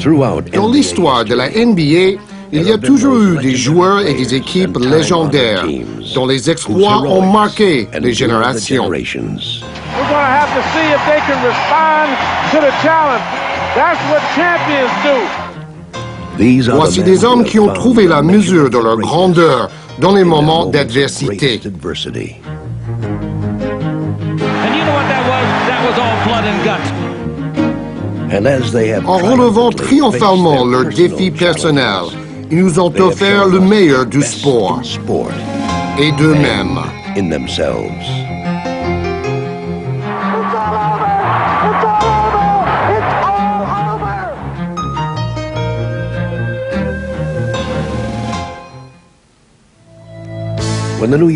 Dans l'histoire de la NBA, il y a toujours eu des joueurs et des équipes légendaires dont les exploits ont marqué les générations. Voici des hommes qui ont trouvé la mesure de leur grandeur dans les moments d'adversité. En relevant triomphalement leurs défis personnels, ils nous ont offert le meilleur du sport et d'eux-mêmes.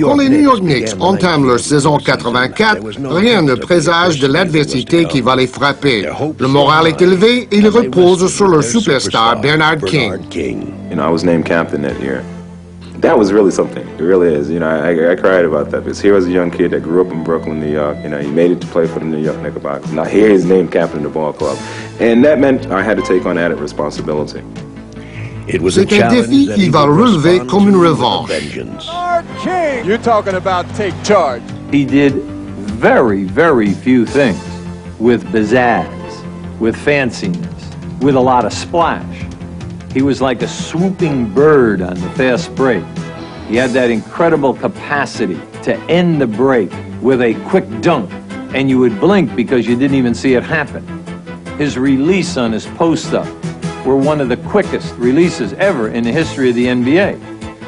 Quand les New York Knicks entament leur saison 84, rien ne présage de l'adversité qui va les frapper. Le moral est élevé et il repose sur leur superstar Bernard King. You know, I was named captain that year. That was really something. It really is. You know, I cried about that because here was a young kid that grew up in Brooklyn, New York. You know, he made it to play for the New York Knickerbockers. Now here he's named captain of the ball club. And that meant I had to take on added responsibility. C'est un défi qu'il va relever comme une revanche. You're talking about take charge. He did very, very few things with pizzazz, with fanciness, with a lot of splash. He was like a swooping bird on the fast break. He had that incredible capacity to end the break with a quick dunk, and you would blink because you didn't even see it happen. His release on his post-up were one of the quickest releases ever in the history of the NBA.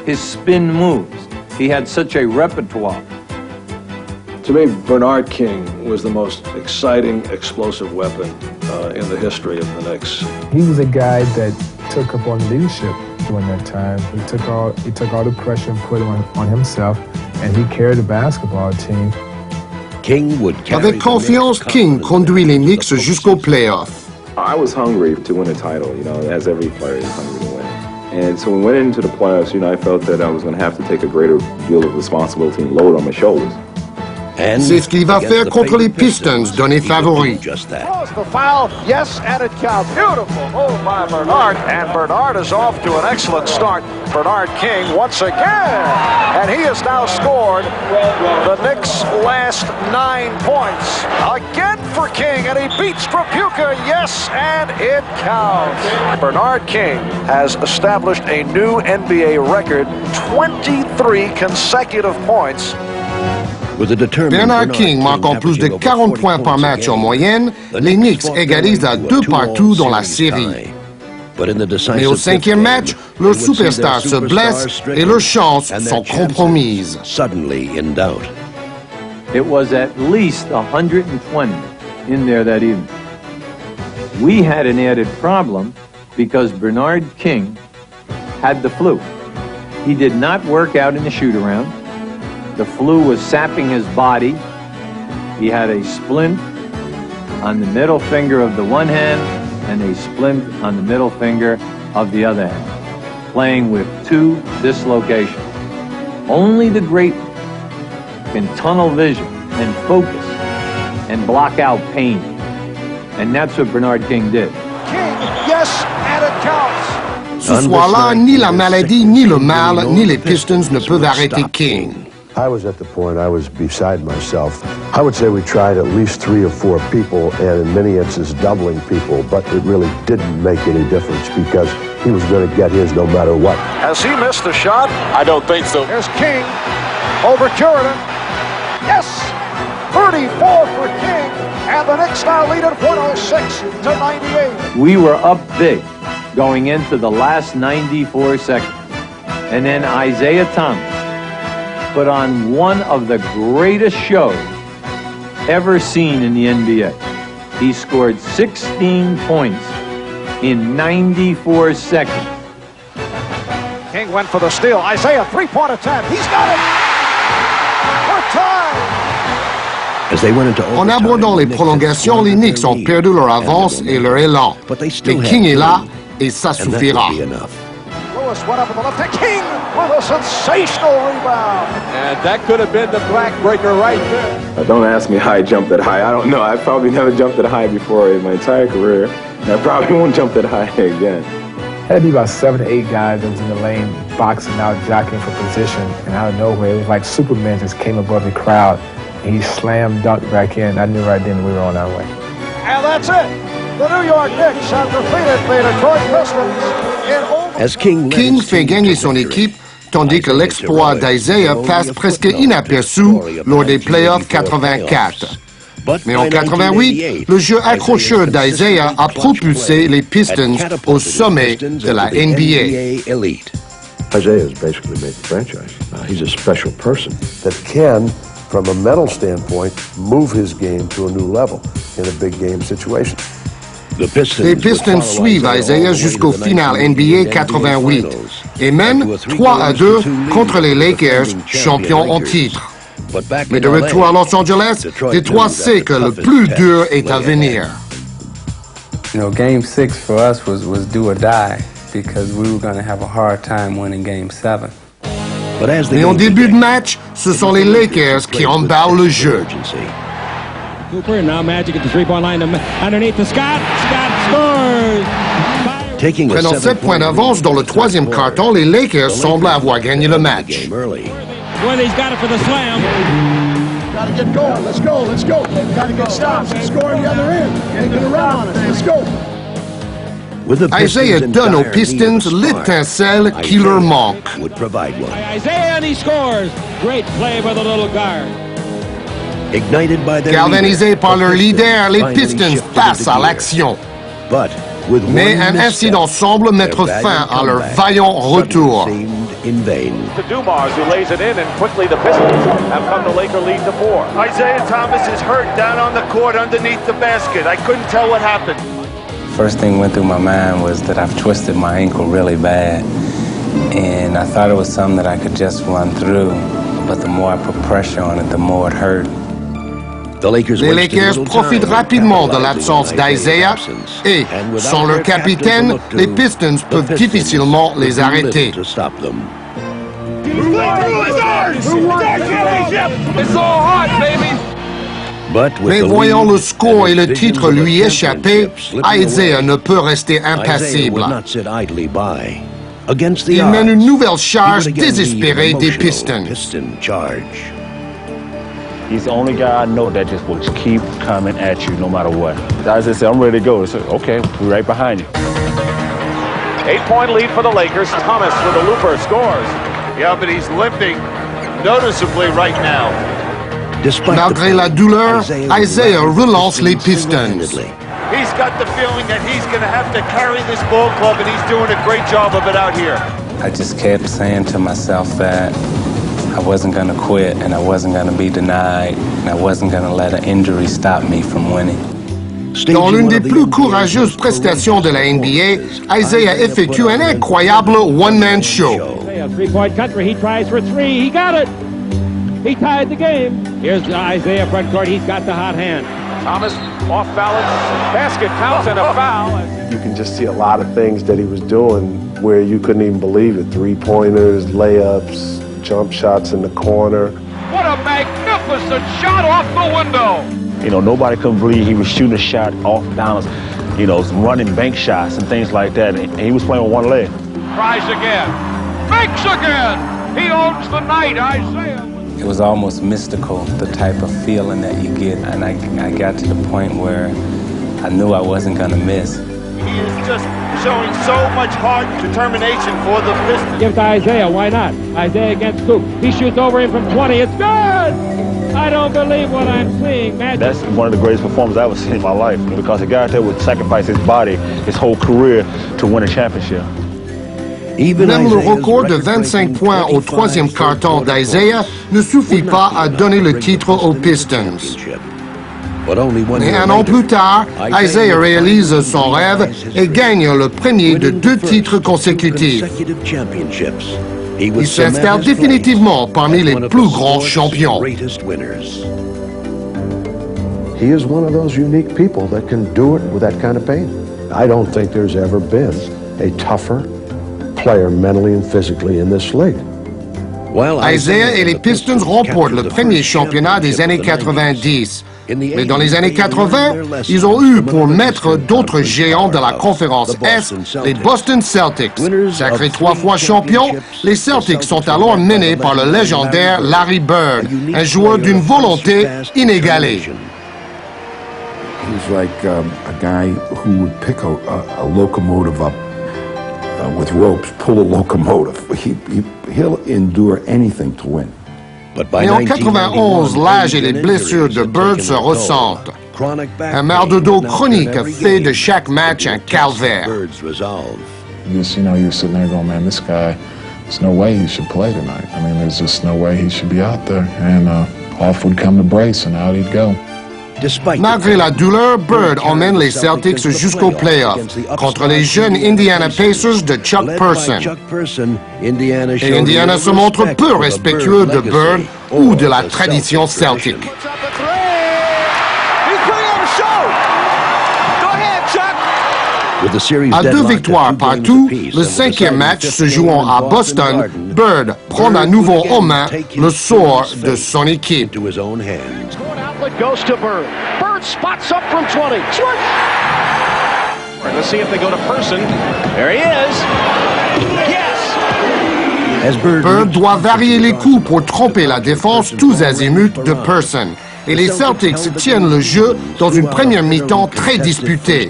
His spin moves, he had such a repertoire. To me, Bernard King was the most exciting, explosive weapon in the history of the Knicks. He was a guy that took up on leadership during that time. He took all the pressure and put it on himself, and he carried the basketball team. Avec confiance, King conduit les Knicks jusqu'au playoff. I was hungry to win a title, you know, as every player is hungry to win. And so when we went into the playoffs, you know, I felt that I was going to have to take a greater deal of responsibility and load on my shoulders. C'est ce qu'il va faire contre les Pistons, donnés favoris. The foul, yes, and it counts. Beautiful move by Bernard, and Bernard is off to an excellent start. Bernard King once again, and he has now scored the Knicks' last 9 points. Again for King, and he beats Trapuka, yes, and it counts. Bernard King has established a new NBA record, 23 consecutive points. Bernard King marquant plus de 40 points par match en moyenne, les Knicks égalisent à 2 partout dans la série. Mais au 5e match, leur superstar se blesse et leurs chances sont compromises. It was at least 120 in there that evening. We had an added problem because Bernard King had the flu. He did not work out in the shoot-around. The flu was sapping his body. He had a splint on the middle finger of the one hand and a splint on the middle finger of the other hand, playing with 2 dislocations. Only the great can tunnel vision and focus and block out pain. And that's what Bernard King did. King, yes, and it counts. Ce soir-là, ni la maladie, ni le mal, ni les Pistons ne peuvent arrêter King. I was at the point I was beside myself. I would say we tried at least 3 or 4 people, and in many instances doubling people, but it really didn't make any difference because he was going to get his no matter what. Has he missed a shot? I don't think so. Here's King over Jordan. Yes! 34 for King, and the Knicks now lead at 106-98. We were up big going into the last 94 seconds. And then Isaiah Thomas put on one of the greatest shows ever seen in the NBA. He scored 16 points in 94 seconds. King went for the steal. Isaiah, 3-point attempt. He's got it! For time! En abordant les prolongations, les Knicks ont perdu leur avance et leur élan. Mais King est là et ça suffira. Lewis went up in the left hand. King with a sensational rebound. And that could have been the backbreaker right there. Don't ask me how I jumped that high. I don't know. I've probably never jumped that high before in my entire career. I probably won't jump that high again. Had to be about 7 to 8 guys that was in the lane boxing out, jockeying for position, and out of nowhere, it was like Superman just came above the crowd, and he slammed dunked back in. I knew right then we were on our way. And that's it. The New York Knicks have defeated the Detroit Pistons in overtime. King fait gagner son équipe, tandis que l'exploit d'Isaiah passe presque inaperçu lors des playoffs 84. Mais en 88, le jeu accrocheur d'Isaiah a propulsé les Pistons au sommet de la NBA. Isaiah has basically made the franchise. He's a special person that can, from a mental standpoint, move his game to a new level in a big game situation. Les Pistons suivent Isaiah jusqu'au final NBA 88 et mènent 3-2 contre les Lakers, champions en titre. Mais de retour à Los Angeles, Détroit sait que le plus dur est à venir. You know, Game 6 for us was do or die because we were going to have a hard time winning Game 7. Mais en début de match, ce sont les Lakers qui emballent le jeu. Cooper, now Magic at the three-point line underneath the Scott. Scott scores! Prenant 7 points d'avance dans le troisième quart-temps, les Lakers semblent avoir gagné le match. Worthy's got it for the slam. Gotta get going. Let's go. Let's go. Gotta get stops and score on the other end. Can't get around it. Let's go. Isaiah donne aux Pistons l'étincelle qui leur manque. Isaiah, and he scores. Great play by the little guard. Galvanisés par leur leader, les Pistons passent à l'action. Mais un incident semble mettre fin à leur vaillant retour. To Dumars, who lays it in, and quickly the Pistons have come to Laker lead to 4. Isaiah Thomas is hurt down on the court underneath the basket. I couldn't tell what happened. First thing went through my mind was that I've twisted my ankle really bad, and I thought it was something that I could just run through, but the more I put pressure on it, the more it hurt. Les Lakers profitent rapidement de l'absence d'Isaiah et, sans leur capitaine, les Pistons peuvent difficilement les arrêter. Mais voyant le score et le titre lui échapper, Isaiah ne peut rester impassible. Il mène une nouvelle charge désespérée des Pistons. He's the only guy I know that just will keep coming at you no matter what. I just say, I'm ready to go. It's okay, we're right behind you. 8-point lead for the Lakers. Thomas with a looper scores. Yeah, but he's limping noticeably right now. Malgré la douleur, Isaiah relance les Pistons. He's got the feeling that he's going to have to carry this ball club, and he's doing a great job of it out here. I just kept saying to myself that I wasn't going to quit, and I wasn't going to be denied, and I wasn't going to let an injury stop me from winning. Dans l'une des plus courageuses prestations de la NBA, Isaiah effectue un incroyable one-man show. Three-point country, he tries for three, he got it! He tied the game. Here's Isaiah front court, he's got the hot hand. Thomas off balance, basket counts and a foul. You can just see a lot of things that he was doing where you couldn't even believe it. Three-pointers, layups, jump shots in the corner. What a magnificent shot off the window! You know, nobody could believe he was shooting a shot off balance, you know, running bank shots and things like that. And he was playing with one leg. Tries again. Makes again! He owns the night, Isaiah. It was almost mystical, the type of feeling that you get. And I got to the point where I knew I wasn't going to miss. He is just showing so much heart and determination for the Pistons. Give to Isaiah, why not? Isaiah against Scoop. He shoots over him from 20, it's good! I don't believe what I'm seeing. Magic. That's one of the greatest performances I've ever seen in my life, because a guy there would sacrifice his body, his whole career to win a championship. Même le record de 25 points au troisième quart-temps d'Isaiah ne suffit pas à donner le titre aux Pistons. Mais un an plus tard, Isaiah réalise son rêve et gagne le premier de 2 titres consécutifs. Il s'installe définitivement parmi les plus grands champions. He is one of those unique people that can do it with that kind of pain. I don't think there's ever been a tougher player mentally and physically in this league. Isaiah et les Pistons remportent le premier championnat des années 90. Mais dans les années 80, ils ont eu pour maître d'autres géants de la conférence Est, les Boston Celtics. Sacrés 3 fois champions, les Celtics sont alors menés par le légendaire Larry Bird, un joueur d'une volonté inégalée. He was like a guy who would pick a locomotive up with ropes, pull a locomotive. He'll endure anything to win. Mais en 91, l'âge et les blessures de Bird se ressentent. Un mal de dos chronique fait de chaque match un calvaire. You're sitting there going, man, this guy, there's no way he should play tonight. I mean, there's just no way he should be out there. And off would come the brace and out he'd go. Malgré la douleur, Bird emmène les Celtics jusqu'aux playoffs contre les jeunes Indiana Pacers de Chuck Person. Et Indiana se montre peu respectueux de Bird ou de la tradition Celtic. À 2 victoires partout, le 5e match se jouant à Boston, Bird prend à nouveau en main le sort de son équipe. Goes to Bird. Bird spots up from 20. Switch! Let's see if they go to Person. There he is. Yes! Bird doit varier les coups pour tromper la défense tous azimuts de Person. Et les Celtics tiennent le jeu dans une première mi-temps très disputée.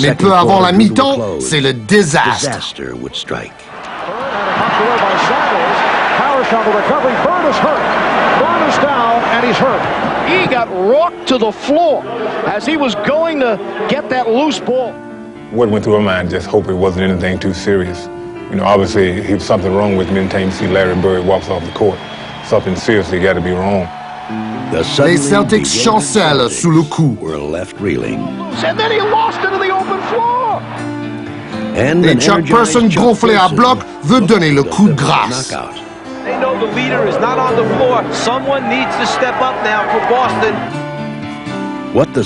Mais peu avant la mi-temps, c'est le désastre. Power shot to recovery. Bird is hurt. Bird is down and he's hurt. He got rocked to the floor as he was going to get that loose ball. What went through my mind, just hope it wasn't anything too serious. You know, obviously, he was something wrong with me anytime you see Larry Bird walks off the court. Something seriously got to be wrong. Les Celtics chancellent sous le coup. And then he lost it to the open floor. Et Chuck Person, gonflé à bloc, veut donner le coup de grâce. They know the leader is not on the floor. Someone needs to step up now for Boston.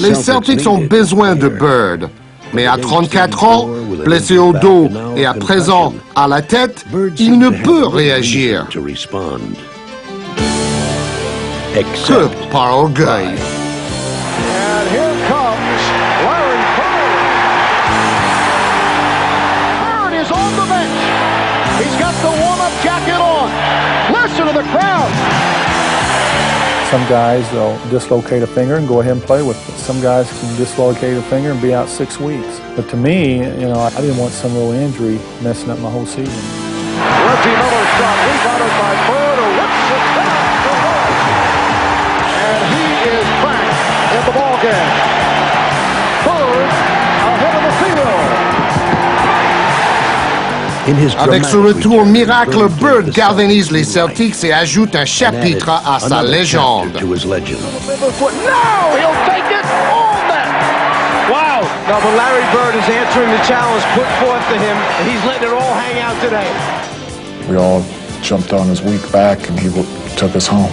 Les Celtics ont besoin de Bird. Mais à 34 ans, blessé au dos et à présent à la tête, il ne peut réagir que par orgueil. And here comes Larry Bird. Bird is on the bench. He's got the warm-up jacket on. Listen to the crowd. Some guys, they'll dislocate a finger and go ahead and play with it. Some guys can dislocate a finger and be out 6 weeks. But to me, you know, I didn't want some real injury messing up my whole season. Reggie Miller shot rebounded by Bird, who rips it down for one. And he is back in the ballgame. Bird ahead of the field. Avec ce retour miracle, Bird galvanise les Celtics et ajoute un chapitre à sa légende. Now he'll take it all net. Wow. No, but Larry Bird is answering the challenge put forth to him, and he's letting it all hang out today. We all jumped on his weak back, and he took us home.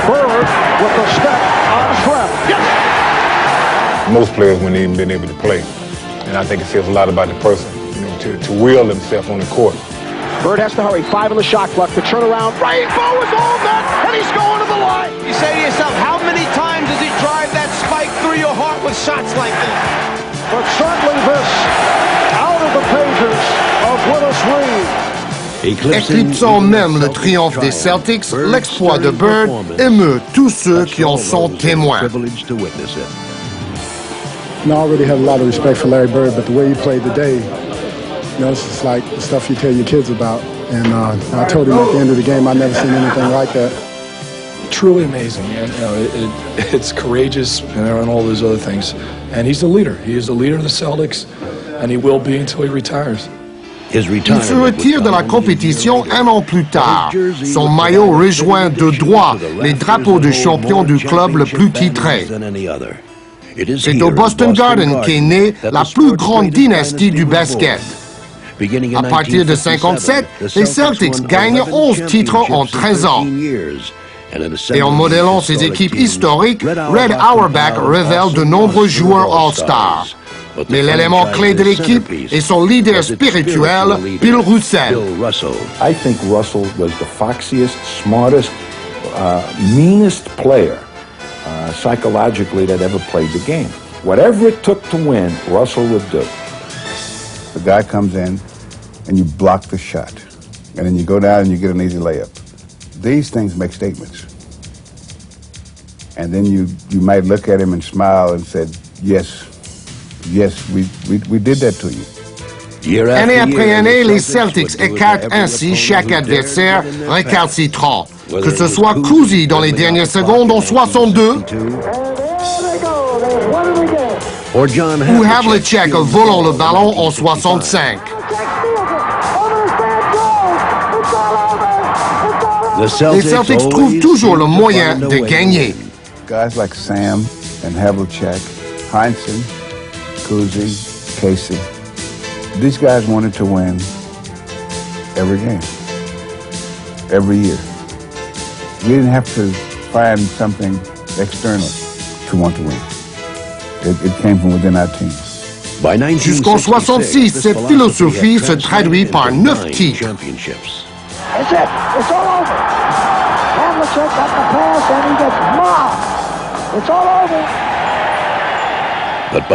Bird with the step on Shrem. Yes! Most players wouldn't even been able to play, and I think it says a lot about the person. To will himself on the court. Bird has to hurry. 5 on the shot clock. The turnaround. Rainbow is all net, and he's going to the line. You say to yourself, how many times does he drive that spike through your heart with shots like this? But certainly this, out of the pages of Willis Reed. Éclipsant même le triomphe des Celtics, l'exploit de Bird émeut tous ceux qui en sont témoins. I already had a lot of respect for Larry Bird, but the way he played today, you know, it's just like the stuff you tell your kids about. And I told him at the end of the game, I've never seen anything like that. Truly amazing. And, you know, it's courageous, you know, and all those other things. And he's the leader. He is the leader of the Celtics, and he will be until he retires. Il se retire de la compétition un an plus tard. Son maillot rejoint de droit les drapeaux de champion du club le plus titré. C'est au Boston Garden qu'est née la plus grande dynastie du basket. À partir de 1957, les Celtics gagnent 11 titres en 13 ans. Et en modélant ses équipes historiques, Red Auerbach révèle de nombreux joueurs All-Stars. Mais l'élément clé de l'équipe est son leader spirituel, Bill Russell. I think Russell was the foxiest, smartest, meanest player psychologically that ever played the game. Whatever it took to win, Russell would do. The guy comes in and you block the shot. And then you go down and you get an easy layup. These things make statements. And then you might look at him and smile and said, yes, we did that to you. Année après année, les Celtics écartent ainsi chaque adversaire récalcitrant. Que ce soit Cousy dans les dernières secondes en 62 ou Havlicek volant le ballon en 65. Les Celtics trouvent toujours le moyen de gagner. Guys like Sam and Havlicek, Heinsohn, Cousy, Casey, these guys wanted to win every game, every year. We didn't have to find something external to want to win. It came from within our team. Jusqu'en 66, cette philosophie se traduit par 9 titres. That's it. It's all over. Havlicek got the pass and he gets mobbed. It's all over.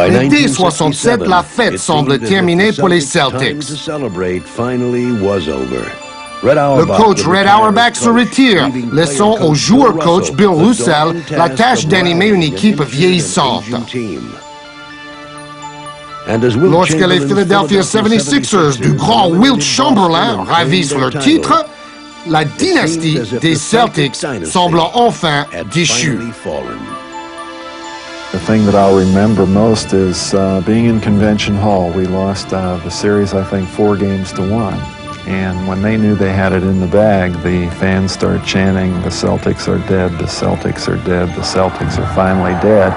Mais dès 67, la fête semble terminée pour les Celtics. Le coach Red Auerbach se retire, laissant au joueur-coach Bill Russell la tâche d'animer une équipe vieillissante. Lorsque les Philadelphia 76ers du grand Wilt Chamberlain ravissent leur titre, la dynastie des Celtics semble enfin déchue. The thing that I'll remember most is being in Convention Hall. We lost the series, I think, 4-1. And when they knew they had it in the bag, the fans started chanting, "The Celtics are dead, the Celtics are dead, the Celtics are finally dead."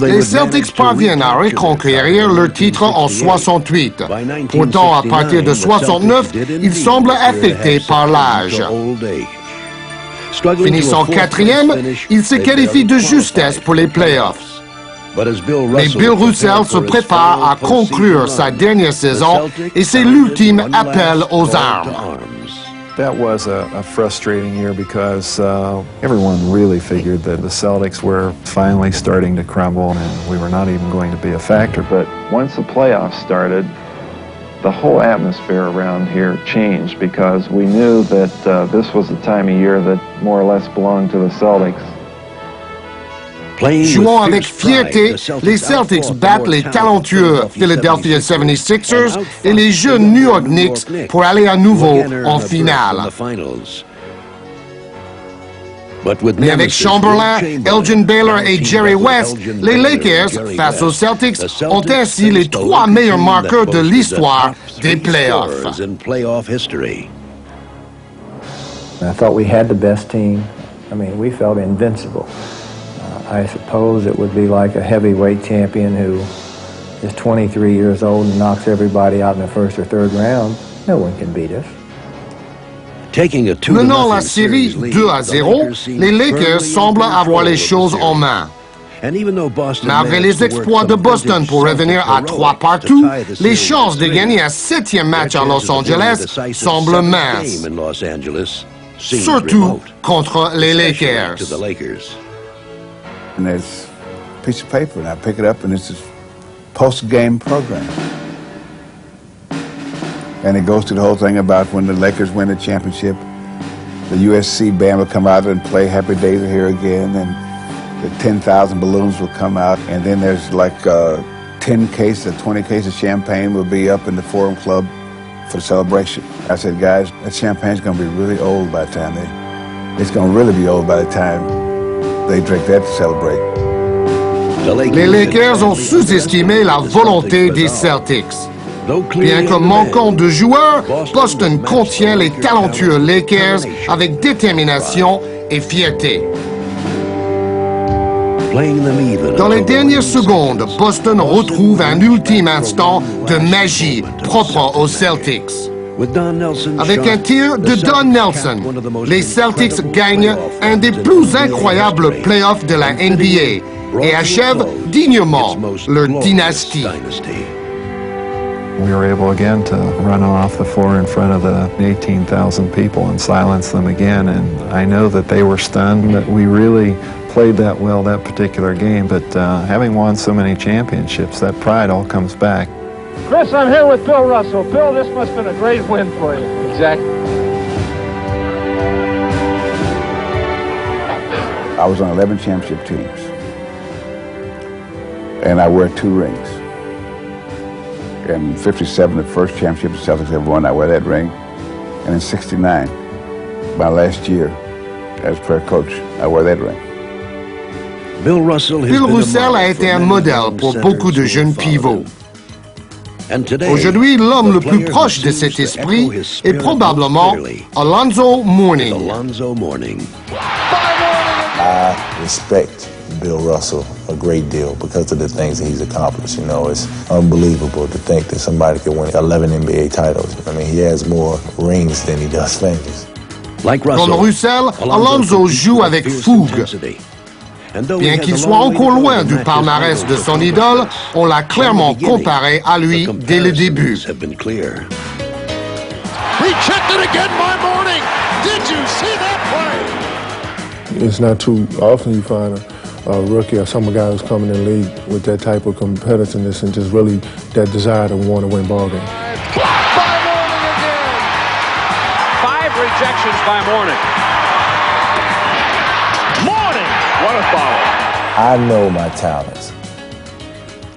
Les Celtics parviennent à reconquérir leur titre en 68. Pourtant, à partir de 69, ils semblent affectés par l'âge. Finissant 4e, ils se qualifient de justesse pour les playoffs. Mais Bill Russell se prépare à conclure sa dernière saison et c'est l'ultime appel aux armes. That was a frustrating year because everyone really figured that the Celtics were finally starting to crumble and we were not even going to be a factor. But once the playoffs started, the whole atmosphere around here changed because we knew that this was the time of year that more or less belonged to the Celtics. Jouant avec fierté, les Celtics battent les talentueux Philadelphia 76ers et les jeunes New York Knicks pour aller à nouveau en finale. Mais avec Chamberlain, Elgin Baylor et Jerry West, les Lakers, face aux Celtics, ont ainsi les 3 meilleurs marqueurs de l'histoire des playoffs. I thought we had the best team. I mean, we felt invincible. I suppose it would be like a heavyweight champion who is 23 years old and knocks everybody out in the first or third round. No one can beat us. Menant la série 2-0, les Lakers semblent avoir les choses en main. Malgré les exploits de Boston pour revenir à 3-2, les chances de gagner un 7e match à Los Angeles semblent minces. Surtout contre les Lakers. And there's a piece of paper, and I pick it up, and it's a post-game program. And it goes to the whole thing about when the Lakers win the championship, the USC band will come out and play Happy Days Are Here Again, and the 10,000 balloons will come out, and then there's like 10 cases, 20 cases of champagne will be up in the Forum Club for the celebration. I said, guys, that champagne's going to be really old by the time it's going to really be old by the time they drink that to celebrate. Les Lakers ont sous-estimé la volonté des Celtics. Bien que manquant de joueurs, Boston contient les talentueux Lakers avec détermination et fierté. Dans les dernières secondes, Boston retrouve un ultime instant de magie propre aux Celtics. Avec un tir de Don Nelson, les Celtics gagnent un des plus incroyables playoffs de la NBA et achèvent dignement leur dynastie. We were able again to run off the floor in front of the 18,000 people and silence them again, and I know that they were stunned that we really played that well that particular game, but having won so many championships, that pride all comes back. Chris, I'm here with Bill Russell. Bill, this must have been a great win for you. Exactly. I was on 11 championship teams, and I wear 2 rings. In 57, the first championship the Celtics ever won, I wear that ring. And in 69, my last year as player coach, I wear that ring. Bill Russell a été un modèle pour beaucoup de jeunes pivots. Aujourd'hui, l'homme le plus proche de cet esprit est probablement Alonzo Mourning. I respect Bill Russell a great deal because of the things that he's accomplished. You know, it's unbelievable to think that somebody could win 11 NBA titles. I mean, he has more rings than he does fingers. Comme Russell, Alonzo joue avec fougue. Bien qu'il soit encore loin du palmarès de son idole, on l'a clairement comparé à lui dès le début. He checked it again by Mourning. Did you see that play? It's not too often you find a rookie or some guy who's coming in the league with that type of competitiveness and just really that desire to want to win ball games. Blocked by Mourning again. 5 rejections by Mourning. Mourning! What a foul. I know my talents.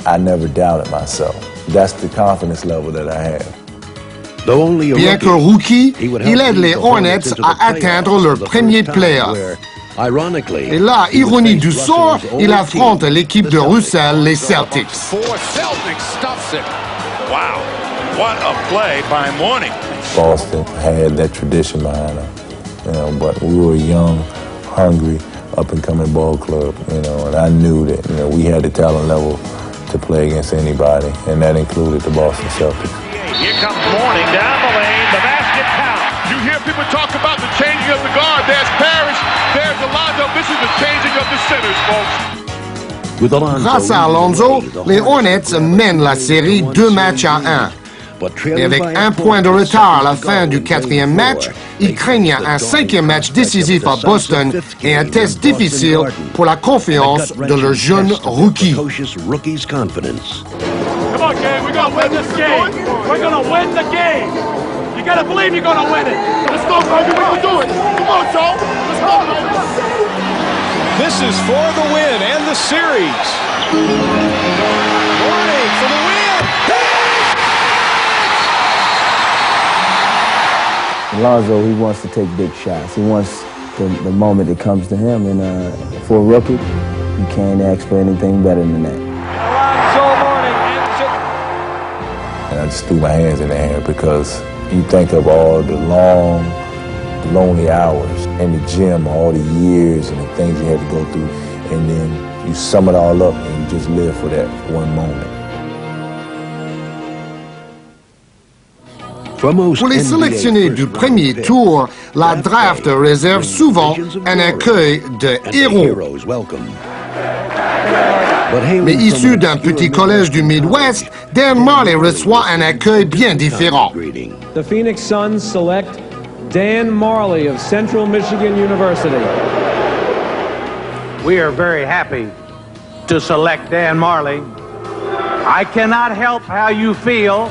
I never doubted myself. That's the confidence level that I have. Bien que rookie, il aide les Hornets à atteindre leur premier playoff. Et là, ironie du sort, il affronte l'équipe de Russell, les Celtics. Wow, what a play by Mourning. Boston had that tradition behind them, you know, but we were a young, hungry, up-and-coming ball club, you know, and I knew that, you know, we had the talent level to play against anybody, and that included the Boston Celtics. Here comes Mourning down the lane, the basket count. You hear people talk about the changing of the guard. There's Parrish, there's Alonzo. This is the changing of the centers, folks. Grâce à Alonzo, les Hornets mènent la série 2 matchs à 1. Et avec 1 point de retard à la fin du 4e match, ils craignent un 5e match décisif à Boston et un test difficile pour la confiance de leur jeune rookie. Come on, gang, we're gonna win this game. We're gonna win the game. You gotta believe you're gonna win it. Let's go, baby, we can do it. Come on, Joe. Let's go, baby. This is for the win and the series. Mourning for the win. Alonzo, he wants to take big shots. He wants the moment that comes to him, and for a rookie, you can't ask for anything better than that. Alonzo Mourning ends it. And I just threw my hands in the air because you think of all the long, lonely hours in the gym, all the years and the things you had to go through, and then you sum it all up and you just live for that one moment. Pour les sélectionnés du premier tour, la draft réserve souvent un accueil de héros. Mais issu d'un petit collège du Midwest, Dan Marley reçoit un accueil bien différent. The Phoenix Suns select Dan Marley of Central Michigan University. We are very happy to select Dan Marley. I cannot help how you feel.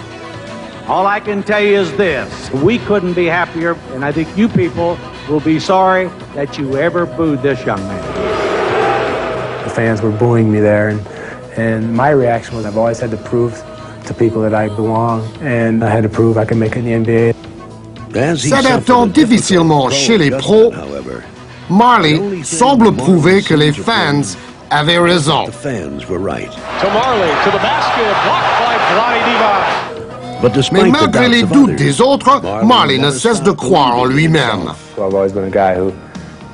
All I can tell you is this. We couldn't be happier, and I think you people will be sorry that you ever booed this young man. The fans were booing me there, and my reaction was I've always had to prove to people that I belong, and I had to prove I could make it in the NBA. S'adaptant difficilement chez les pros, Marley semble prouver que les fans avaient raison. To Marley, to the basket, blocked by Bronny Diva. Mais malgré les doutes des autres, Marley ne cesse de croire en lui-même. I've always been a guy who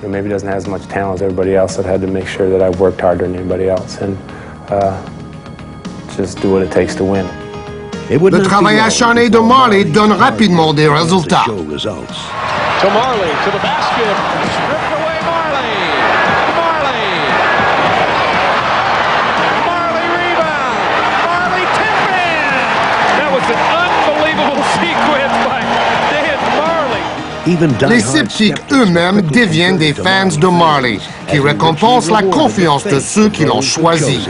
maybe doesn't have as much talent as everybody else. I've had to make sure that I've worked harder than anybody else and just do what it takes to win. Le travail acharné de Marley donne rapidement des résultats. To Marley, to the basket, stripped away Marley. Marley rebound. Marley tip in. That was an unbelievable sequence by Dan Marley. Les sceptiques eux-mêmes deviennent des fans de Marley, qui récompensent la confiance de ceux qui l'ont choisi.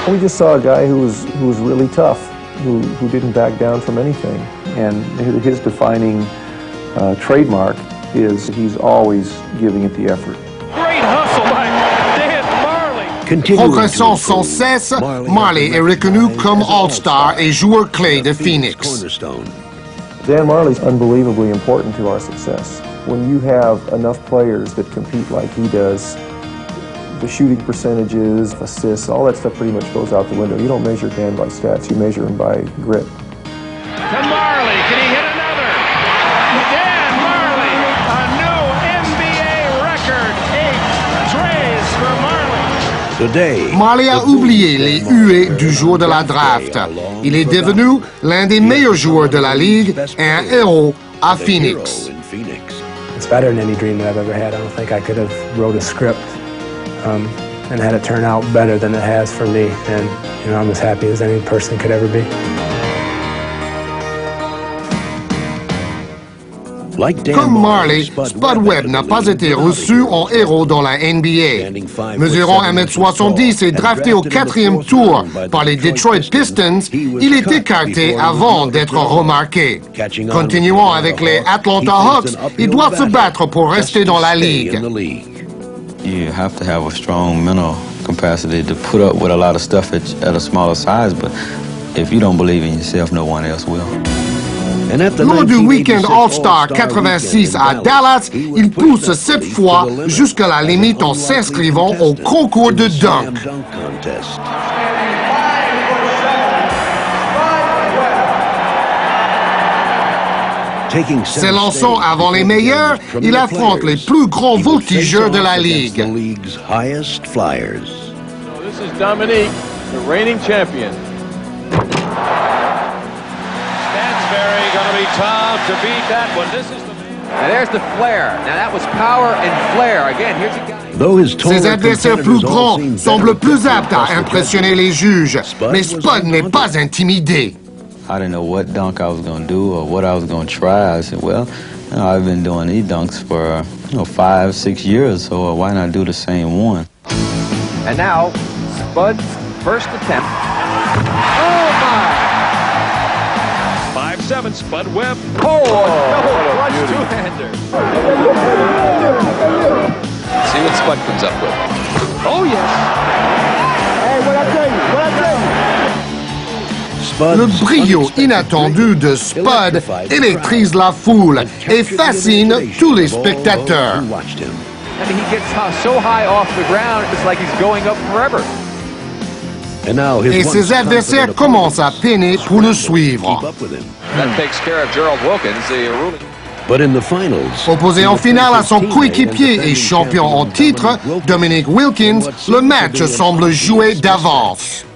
We just saw a guy who was really tough, who didn't back down from anything. And his defining trademark is he's always giving it the effort. Great hustle by Dan Marley. Progressant sans cesse, Marley est reconnu comme All-Star et joueur clé de Phoenix. Dan Marley's unbelievably important to our success. When you have enough players that compete like he does, the shooting percentages, assists, all that stuff pretty much goes out the window. You don't measure Dan by stats, you measure him by grit. To Marley, can he hit another? Dan Marley, a new NBA record, 8 trays for Marley. Marley a oublié les huées du jour de la draft. Il est devenu l'un des meilleurs joueurs de la ligue et un héros à Phoenix. It's better than any dream that I've ever had. I don't think I could have wrote a script and had it turn out better than it has for me. And I'm as happy as any person could ever be. Comme Marley, Spud Webb n'a pas été reçu en héros dans la NBA. Mesurant 1m70 et drafté au 4e tour par les Detroit Pistons, il est écarté avant d'être remarqué. Continuant avec les Atlanta Hawks, il doit se battre pour rester dans la ligue. You have to have a strong mental capacity to put up with a lot of stuff at a smaller size, but if you don't believe in yourself, no one else will. Lors du week-end All-Star 86 à Dallas, il pousse 7 fois jusqu'à la limite en s'inscrivant au concours de dunk. S'élançant avant les meilleurs, il affronte les plus grands voltigeurs de la ligue. This is Dominique, the reigning champion. Stansberry going to be tough to beat that one. This is the... Now there's the flair. Now that was power and flair. Again, here's a guy. Ses adversaires plus grands semblent plus aptes à impressionner les juges, mais Spud n'est pas intimidé. I didn't know what dunk I was going to do or what I was going to try. I said, well, I've been doing these dunks for 5-6 years, so why not do the same one? And now, Spud's first attempt. Oh, my! 5'7", Spud Webb. Oh, no, clutch two-hander. See what Spud comes up with. Oh, yes. Hey, what I tell you? Le brio inattendu de Spud électrise la foule et fascine tous les spectateurs. I mean, he gets so high off the ground, it's like he's going up forever. Et ses adversaires commencent à peiner pour le suivre. That takes care of Gerald Wilkins, the ruling. Opposé en finale à son coéquipier et champion en titre, Dominique Wilkins, le match semble joué d'avance.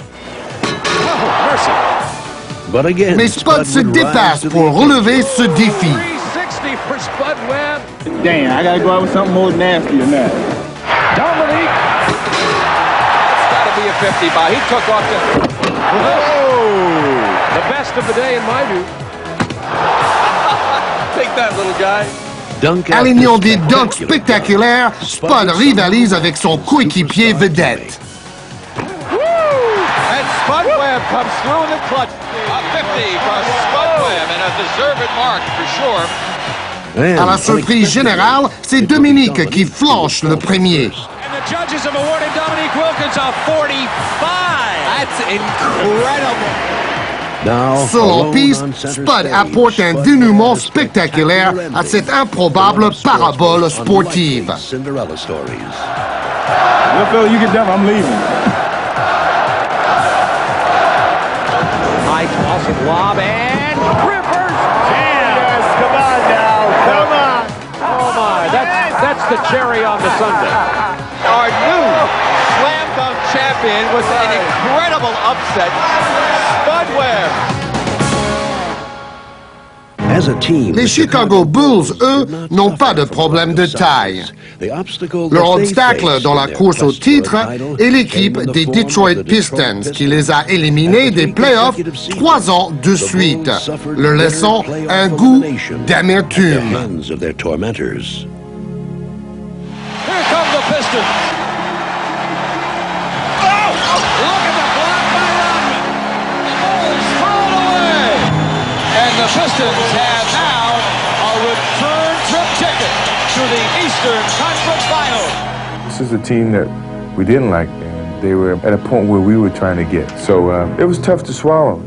Mais Spud se dépasse pour relever ce défi. 360 for Spud Webb. Damn, I gotta go out with something more nasty than that. Dominique. It's got to be a 50 by. He took off the... Whoa! The best of the day in my view. Take that, little guy. Alignant des dunks spectaculaires, Spud rivalise avec son coéquipier vedette. And Spud Webb comes through in the clutch. A 50 for Spud Webb, and a deserved mark for sure. À la surprise générale, c'est Dominique qui flanche le premier. And the judges have awarded Dominique Wilkins a 45. That's incredible. Seul en piste, Spud apporte un dénouement spectaculaire à cette improbable parabole sportive. Well, fella, you get done, I'm leaving. High toss and lob, and Rivers. Yes, come on now, come on. Oh my, that's the cherry on the sundae. Our new slam dunk champion with an incredible upset. Spud Webb. Les Chicago Bulls, eux, n'ont pas de problème de taille. Leur obstacle dans la course au titre est l'équipe des Detroit Pistons, qui les a éliminés des playoffs 3 ans de suite, leur laissant un goût d'amertume. Here come the Pistons. The Pistons have now a return trip ticket to the Eastern Conference Finals. This is a team that we didn't like, and they were at a point where we were trying to get. So it was tough to swallow.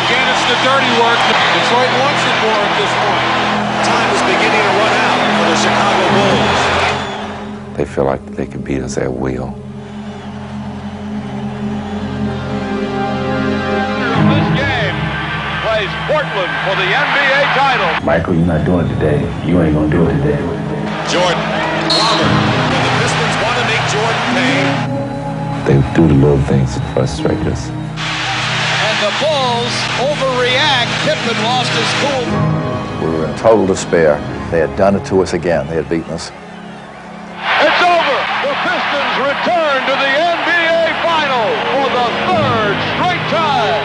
Again, it's the dirty work. Detroit wants it more at this point. Time is beginning to run out for the Chicago Bulls. They feel like they can beat us at will. Portland for the NBA title. Michael, you're not doing it today. You ain't gonna do it today. Jordan, Robert, the Pistons want to make Jordan pay. They do the little things that frustrate us. And the Bulls overreact. Pippen lost his cool. We were in total despair. They had done it to us again. They had beaten us. It's over. The Pistons return to the NBA Finals for the third straight time.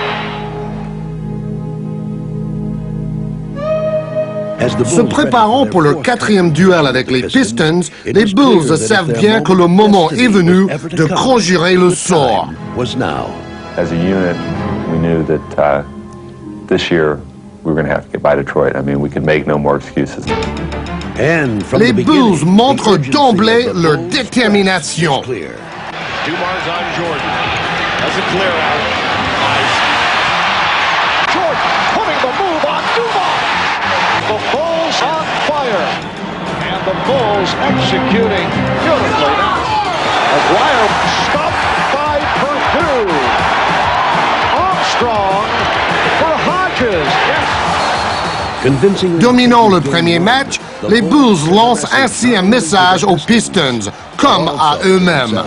Se préparant pour leur 4e duel avec les Pistons, les Bulls savent bien que le moment est venu de conjurer le sort. As a unit, we knew that this year we were going to have to get by Detroit. I mean, we could make no more excuses. Les Bulls montrent d'emblée leur détermination. Dumars on Jordan. That's a clear out. Nice. Jordan putting the move on Dumars. The Bulls on fire. And the Bulls executing beautifully now. McGuire stopped by Purdue. Armstrong for Hodges. Yes. Dominant le premier match, les Bulls lancent ainsi un message aux Pistons, comme à eux-mêmes.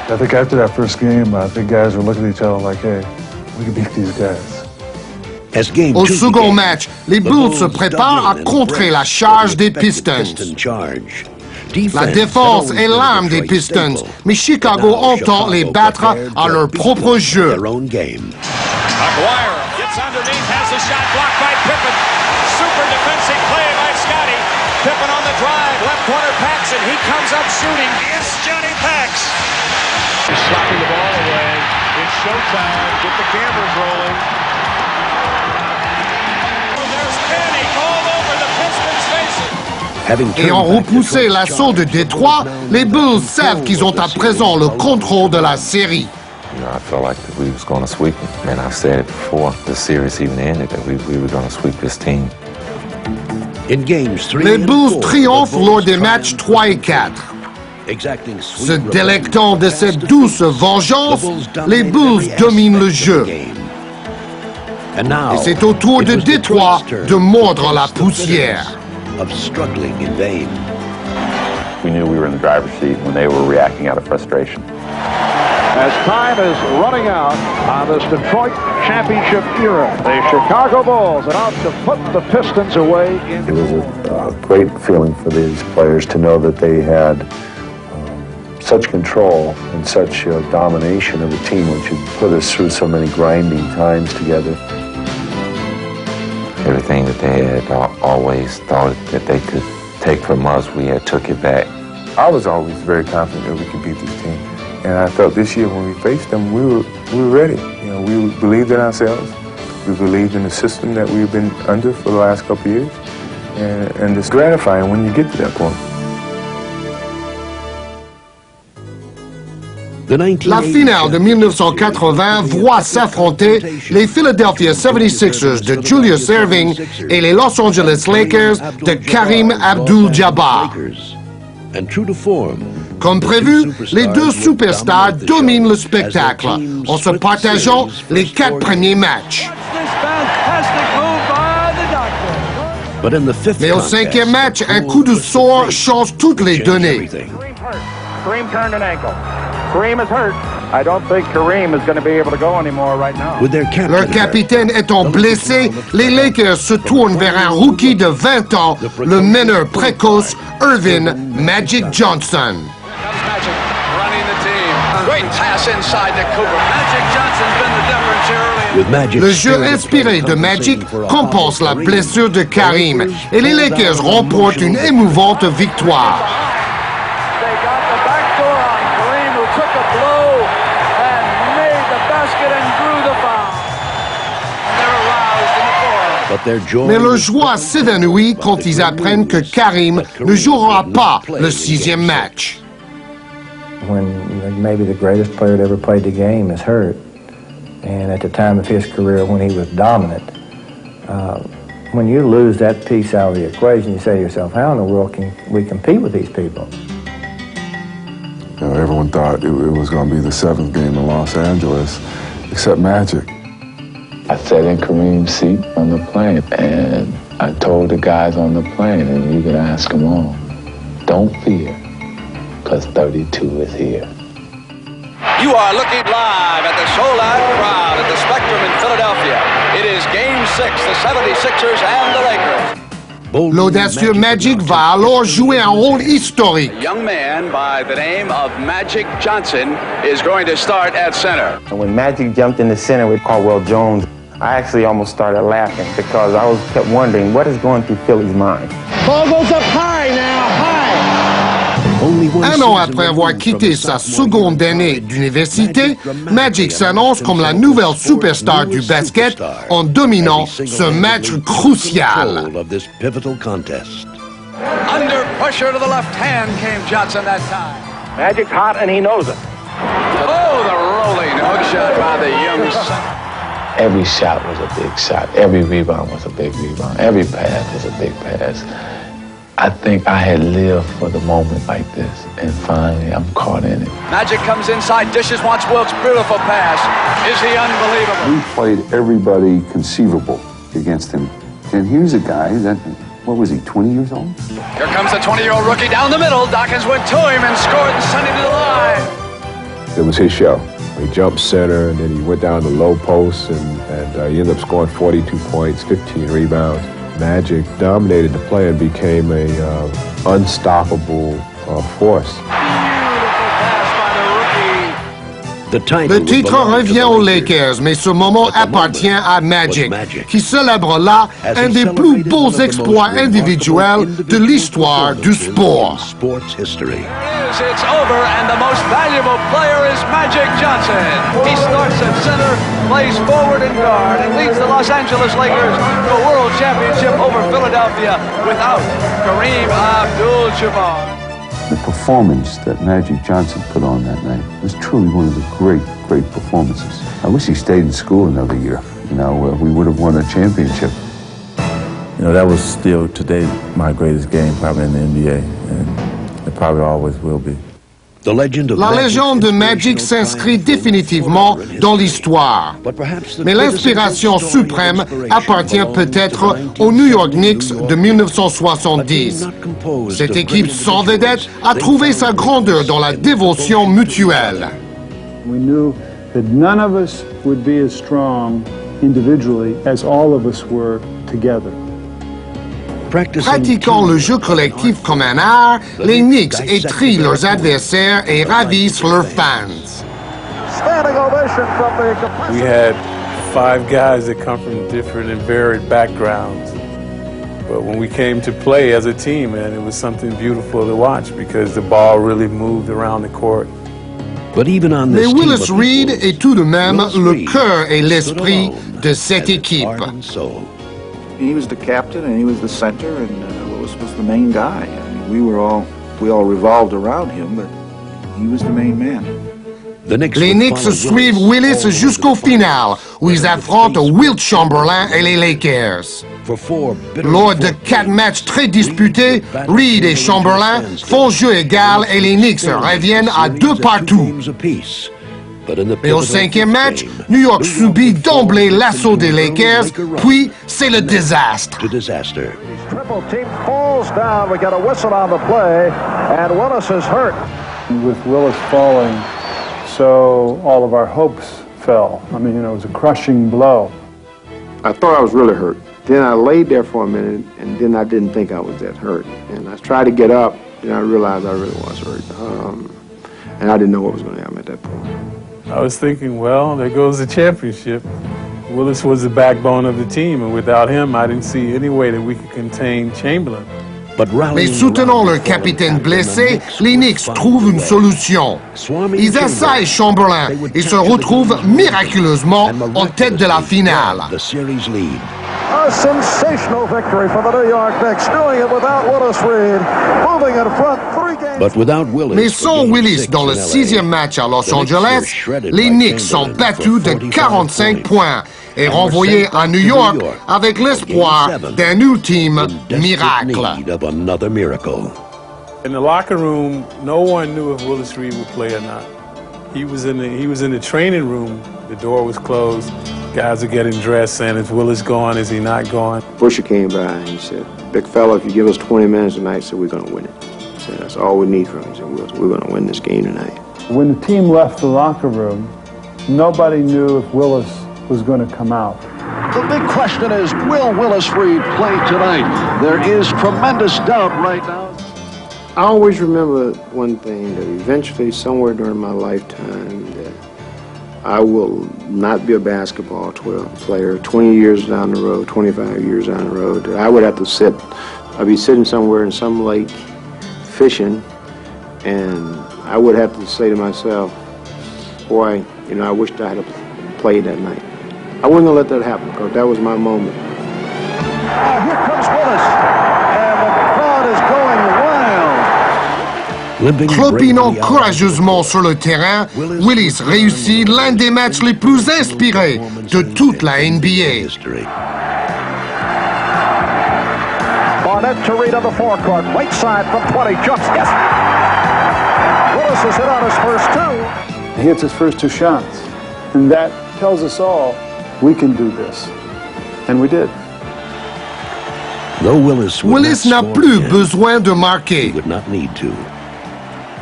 I think after that first game, I think guys were looking at each other like, hey, we can beat these guys. Au second match, les Bulls se préparent à contrer la charge des Pistons. La défense est l'âme des Pistons, mais Chicago entend les battre à leur propre jeu. McGuire gets underneath, has a shot blocked by Pippen. Super defensive play by Scotty. Pippen on the drive, left corner Paxson. He comes up shooting. It's Johnny Pax. He's slapping the ball away. It's showtime. Get the cameras rolling. Ayant repoussé l'assaut de Détroit, les Bulls savent qu'ils ont à présent le contrôle de la série. You know, I felt like that we was going to sweep it. And I've said it before the series even ended that we were going to sweep this team. Les Bulls triomphent lors des matchs 3 et 4. Se délectant de cette douce vengeance, les Bulls dominent le jeu. Et c'est au tour de Détroit de mordre la poussière. We knew we were in the driver's seat when they were reacting out of frustration. As time is running out on this Detroit championship era, the Chicago Bulls are out to put the Pistons away. It was a great feeling for these players to know that they had such control and such domination of the team, which had put us through so many grinding times together. Everything that they had always thought that they could take from us, we had took it back. I was always very confident that we could beat this team. And I felt this year when we faced them, we were ready. You know, we believed in ourselves. We believed in the system that we've been under for the last couple of years. And it's gratifying when you get to that point. La finale de 1980 voit s'affronter les Philadelphia 76ers de Julius Erving et les Los Angeles Lakers de Kareem Abdul-Jabbar. Comme prévu, les deux superstars dominent le spectacle en se partageant les 4 premiers matchs. Mais au cinquième match, un coup de sort change toutes les données. Kareem turned an ankle. Kareem is hurt. I don't think Kareem is going to be able to go anymore right now. Leur capitaine étant blessé, les Lakers se tournent vers un rookie de 20 ans, le meneur précoce Irvin Magic Johnson. Magic running the team. Great pass inside to Cooper. Magic Johnson's been the difference here early. Le jeu inspiré de Magic compense la blessure de Kareem et les Lakers remportent une émouvante victoire. They got the back door on Kareem, who took a blow and made the basket and drew the foul. And they're aroused in the forum. Mais leur joie s'évanouit quand ils apprennent que Kareem ne jouera pas le sixième match. When maybe the greatest player that ever played the game is hurt, and at the time of his career when he was dominant, when you lose that piece out of the equation, you say to yourself, how in the world can we compete with these people? You know, everyone thought it was going to be the seventh game in Los Angeles, except Magic. I sat in Kareem's seat on the plane, and I told the guys on the plane, and you can ask them all, don't fear, because 32 is here. You are looking live at the sold-out crowd at the Spectrum in Philadelphia. It is Game 6, the 76ers and the Lakers. L'audacieux Magic va alors jouer un rôle historique. A young man by the name of Magic Johnson is going to start at center. And when Magic jumped in the center with Caldwell Jones, I actually almost started laughing because I kept wondering what is going through Philly's mind. Ball goes up high now, high. Un an après avoir quitté sa seconde année d'université, Magic s'annonce comme la nouvelle superstar du basket en dominant ce match crucial. Under pressure to the left hand came Johnson that time. Magic's hot and he knows it. Oh, the rolling hook shot by the young center. Every shot was a big shot. Every rebound was a big rebound. Every pass was a big pass. I think I had lived for the moment like this, and finally I'm caught in it. Magic comes inside, dishes, wants Wilkes, beautiful pass. Is he unbelievable? We played everybody conceivable against him. And here's a guy that, what was he, 20 years old? Here comes the 20-year-old rookie down the middle. Dawkins went to him and scored and sent him to the line. It was his show. He jumped center, and then he went down the low post, and he ended up scoring 42 points, 15 rebounds. Magic dominated the play and became a unstoppable force. Le titre revient aux Lakers, mais ce moment appartient à Magic, qui célèbre là un des plus beaux exploits individuels de l'histoire du sport. It's over, and the most valuable player is Magic Johnson. He starts at center, plays forward and guard, and leads the Los Angeles Lakers to a world championship over Philadelphia without Kareem Abdul-Jabbar. The performance that Magic Johnson put on that night was truly one of the great performances. I wish he stayed in school another year. You know, we would have won a championship. You know, that was still today my greatest game probably in the NBA, and it probably always will be. La légende de Magic s'inscrit définitivement dans l'histoire. Mais l'inspiration suprême appartient peut-être aux New York Knicks de 1970. Cette équipe sans vedette a trouvé sa grandeur dans la dévotion mutuelle. We knew that none of us would be as strong individually as all of us were together. Pratiquant le jeu collectif comme un art, les Knicks étrillent leurs adversaires et ravissent leurs fans. We had 5 guys that come from different and varied backgrounds. But when we came to play as a team, man, it was something beautiful to watch because the ball really moved around the court. Mais Willis Reed est tout de même le cœur et l'esprit de cette équipe. He was the captain, and he was the center, and Willis was the main guy. I mean, we all revolved around him, but he was the main man. Les Knicks suivent Willis jusqu'au final, où ils affrontent Wilt Chamberlain et les Lakers. Lors de 4 matchs très disputés, Reed et Chamberlain font jeu égal et les Knicks reviennent à 2 partout. Mais au cinquième match, New York subit d'emblée l'assaut des Lakers, puis c'est le désastre. Triple team falls down. We got a whistle on the play, and Willis is hurt. With Willis falling, so all of our hopes fell. I mean, it was a crushing blow. I thought I was really hurt. Then I laid there for a minute, and then I didn't think I was that hurt. And I tried to get up, and I realized I really was hurt. And I didn't know what was going to happen at that point. I was thinking, well, there goes the championship. Willis was the backbone of the team, and without him, I didn't see any way that we could contain Chamberlain. Mais soutenant leur capitaine blessé, les Knicks trouvent une solution. Ils assaillent Chamberlain et se retrouvent miraculeusement en tête de la finale. A sensational victory for the New York Knicks, doing it without Willis Reed, moving in front 3 games. Mais sans Willis dans le 6e match à Los Angeles, les Knicks sont battus de 45 points et renvoyés à New York avec l'espoir d'un ultime miracle. In the locker room, no one knew if Willis Reed would play or not. He was in the training room. The door was closed. Guys are getting dressed, saying, "Is Willis gone? Is he not gone?" Busher came by and he said, "Big fella, if you give us 20 minutes tonight, so we're going to win it." He said, "That's all we need from him." He said, "We're going to win this game tonight." When the team left the locker room, nobody knew if Willis was going to come out. The big question is, will Willis Reed play tonight? There is tremendous doubt right now. I always remember one thing, that eventually, somewhere during my lifetime, that I will not be a basketball player 20 years down the road, 25 years down the road. I would have to I'd be sitting somewhere in some lake fishing, and I would have to say to myself, boy, I wished I had played that night. I wasn't going to let that happen, because that was my moment. Here comes Willis, and the crowd is going wild. Clopinant courageusement sur le terrain, Willis réussit l'un des matchs les plus inspirés de toute la NBA. Barnett to Reed on the forecourt, right side from 20, jumps, yes! Willis has hit on his first two. He hits his first 2 shots, and that tells us all we can do this, and we did. Willis n'a plus besoin de marquer.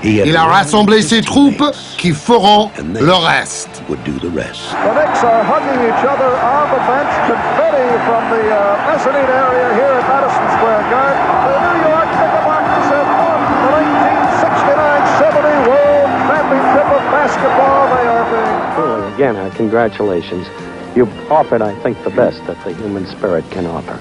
Il a rassemblé ses troupes qui feront le reste. The Knicks are hugging each other on the bench, confetti from the mezzanine area here at Madison Square Garden. The New York Knickerbockers have won the 1969-70 World Championship of Basketball. They are being... Again, congratulations. You've offered, I think, the best that the human spirit can offer.